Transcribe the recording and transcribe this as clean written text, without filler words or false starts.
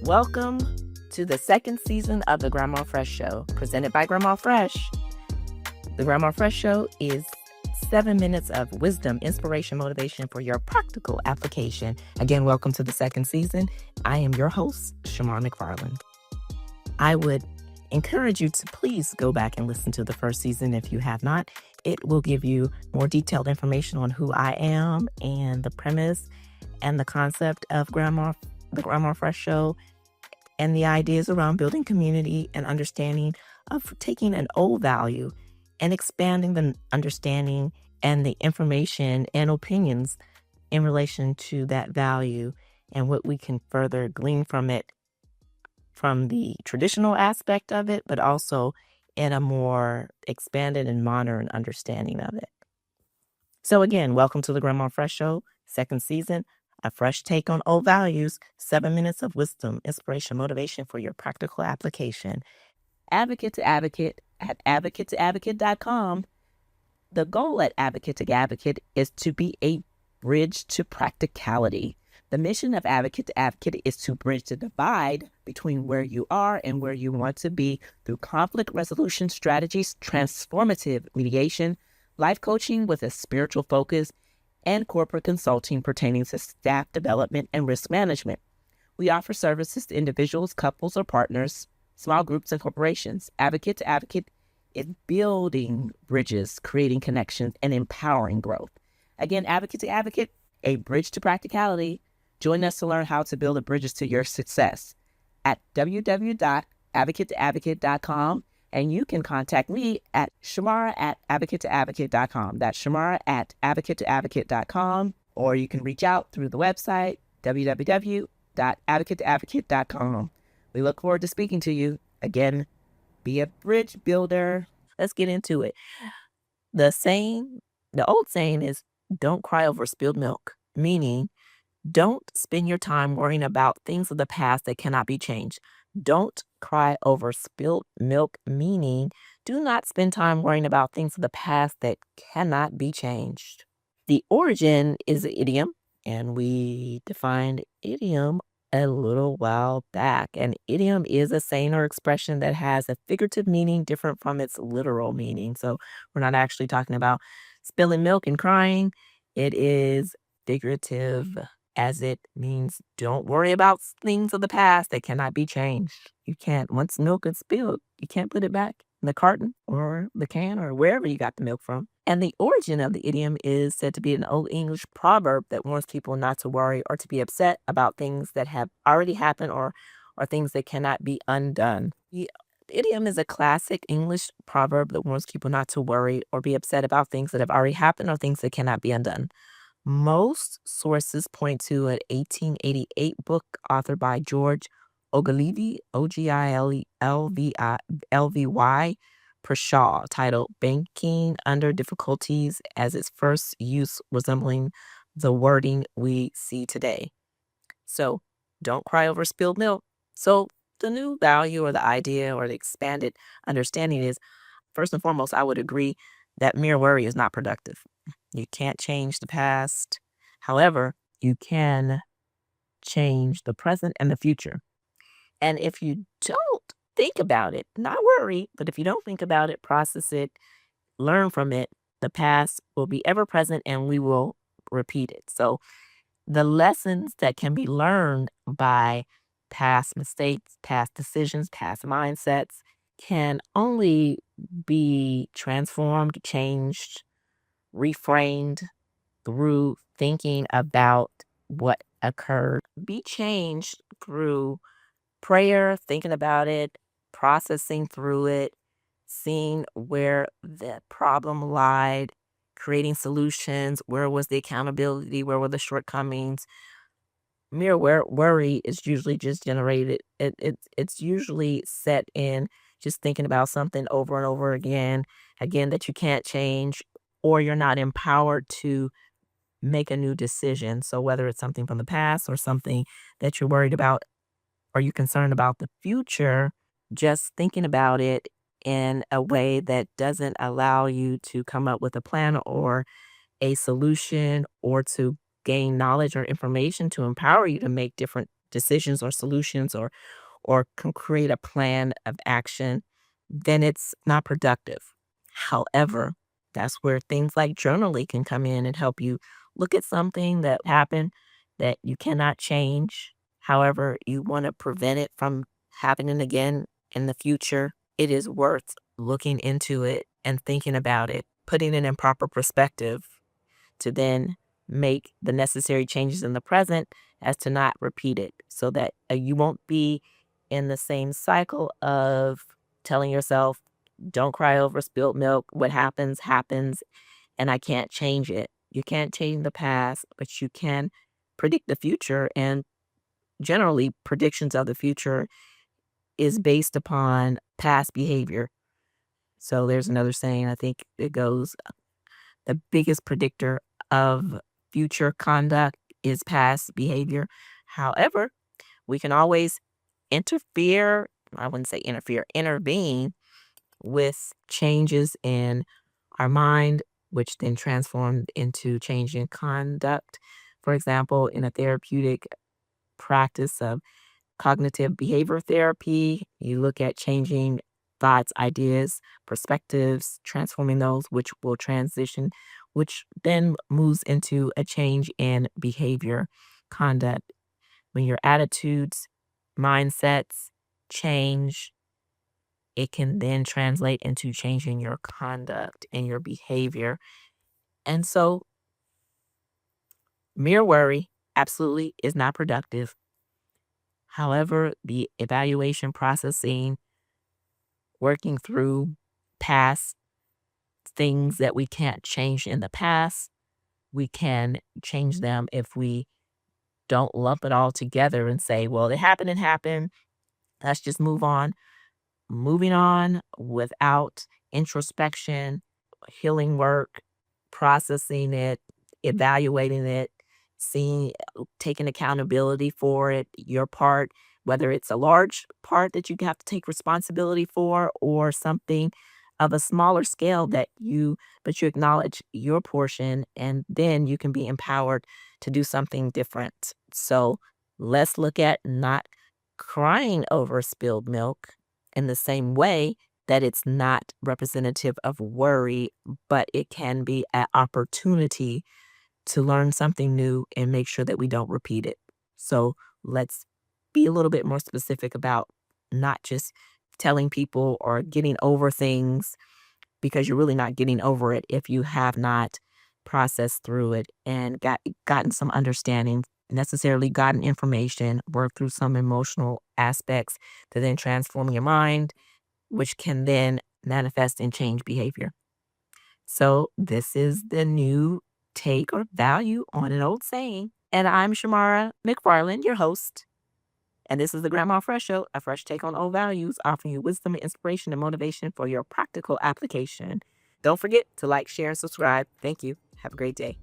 Welcome to the second season of the Grandma Fresh Show, presented by Grandma Fresh. The Grandma Fresh Show is 7 minutes of wisdom, inspiration, motivation for your practical application. Again, welcome to the second season. I am your host, Shamar McFarland. I would encourage you to please go back and listen to the first season if you have not. It will give you more detailed information on who I am and the premise and the concept of the Grandma Fresh Show, and the ideas around building community and understanding of taking an old value and expanding the understanding and the information and opinions in relation to that value and what we can further glean from it, from the traditional aspect of it, but also in a more expanded and modern understanding of it. So again, welcome to the Grandma Fresh Show, second season. A fresh take on old values, 7 minutes of wisdom, inspiration, motivation for your practical application. Advocate to Advocate at advocate2advocate.com. The goal at Advocate to Advocate is to be a bridge to practicality. The mission of Advocate to Advocate is to bridge the divide between where you are and where you want to be through conflict resolution strategies, transformative mediation, life coaching with a spiritual focus, and corporate consulting pertaining to staff development and risk management. We offer services to individuals, couples, or partners, small groups, and corporations. Advocate to Advocate is building bridges, creating connections, and empowering growth. Again, Advocate to Advocate, a bridge to practicality. Join us to learn how to build the bridges to your success at www.advocate2advocate.com. And you can contact me at shamara@advocate2advocate.com. That's shamara@advocate2advocate.com. Or you can reach out through the website, www.advocate2advocate.com. We look forward to speaking to you. Again, be a bridge builder. Let's get into it. The old saying is, don't cry over spilled milk, meaning don't spend your time worrying about things of the past that cannot be changed. Don't cry over spilled milk, meaning do not spend time worrying about things of the past that cannot be changed. The origin is an idiom, and we defined idiom a little while back. An idiom is a saying or expression that has a figurative meaning different from its literal meaning. So we're not actually talking about spilling milk and crying. It is figurative, as it means don't worry about things of the past that cannot be changed. You can't, once milk is spilled, you can't put it back in the carton or the can or wherever you got the milk from. And the origin of the idiom is said to be an Old English proverb that warns people not to worry or to be upset about things that have already happened or things that cannot be undone. The idiom is a classic English proverb that warns people not to worry or be upset about things that have already happened or things that cannot be undone. Most sources point to an 1888 book authored by George Ogilvy, Ogilvy, Pershaw, titled Banking Under Difficulties, as its first use resembling the wording we see today. So don't cry over spilled milk. So the new value or the idea or the expanded understanding is, first and foremost, I would agree that mere worry is not productive. You can't change the past. However, you can change the present and the future. And if you don't think about it, not worry, but if you don't think about it, process it, learn from it, the past will be ever present and we will repeat it. So the lessons that can be learned by past mistakes, past decisions, past mindsets can only be transformed, changed, reframed through thinking about what occurred, be changed through prayer, thinking about it, processing through it, seeing where the problem lied, creating solutions, where was the accountability, where were the shortcomings. Mere worry is usually just generated. It's usually set in just thinking about something over and over again that you can't change, or you're not empowered to make a new decision. So whether it's something from the past or something that you're worried about or you're concerned about the future, just thinking about it in a way that doesn't allow you to come up with a plan or a solution or to gain knowledge or information to empower you to make different decisions or solutions or can create a plan of action, then it's not productive. However, that's where things like journaling can come in and help you look at something that happened that you cannot change. However, you want to prevent it from happening again in the future. It is worth looking into it and thinking about it, putting it in proper perspective to then make the necessary changes in the present as to not repeat it so that you won't be in the same cycle of telling yourself, don't cry over spilled milk. What happens, happens, and I can't change it. You can't change the past, but you can predict the future. And generally, predictions of the future is based upon past behavior. So there's another saying, I think it goes, the biggest predictor of future conduct is past behavior. However, we can always interfere, I wouldn't say interfere, intervene with changes in our mind, which then transform into change in conduct. For example, in a therapeutic practice of cognitive behavior therapy, you look at changing thoughts, ideas, perspectives, transforming those, which will transition, which then moves into a change in behavior, conduct. When your attitudes, mindsets change, it can then translate into changing your conduct and your behavior. And so, mere worry absolutely is not productive. However, the evaluation processing, working through past things that we can't change in the past, we can change them if we don't lump it all together and say, well, it happened and happened. Let's just move on. Moving on without introspection, healing work, processing it, evaluating it, seeing, taking accountability for it, your part, whether it's a large part that you have to take responsibility for or something of a smaller scale but you acknowledge your portion and then you can be empowered to do something different. So let's look at not crying over spilled milk in the same way that it's not representative of worry, but it can be an opportunity to learn something new and make sure that we don't repeat it. So let's be a little bit more specific about not just telling people or getting over things because you're really not getting over it if you have not processed through it and gotten some understanding, necessarily gotten information, worked through some emotional aspects to then transform your mind, which can then manifest in change behavior. So this is the new take or value on an old saying. And I'm Shamara McFarland, your host. And this is the Grandma Fresh Show, a fresh take on old values, offering you wisdom, inspiration, and motivation for your practical application. Don't forget to like, share, and subscribe. Thank you. Have a great day.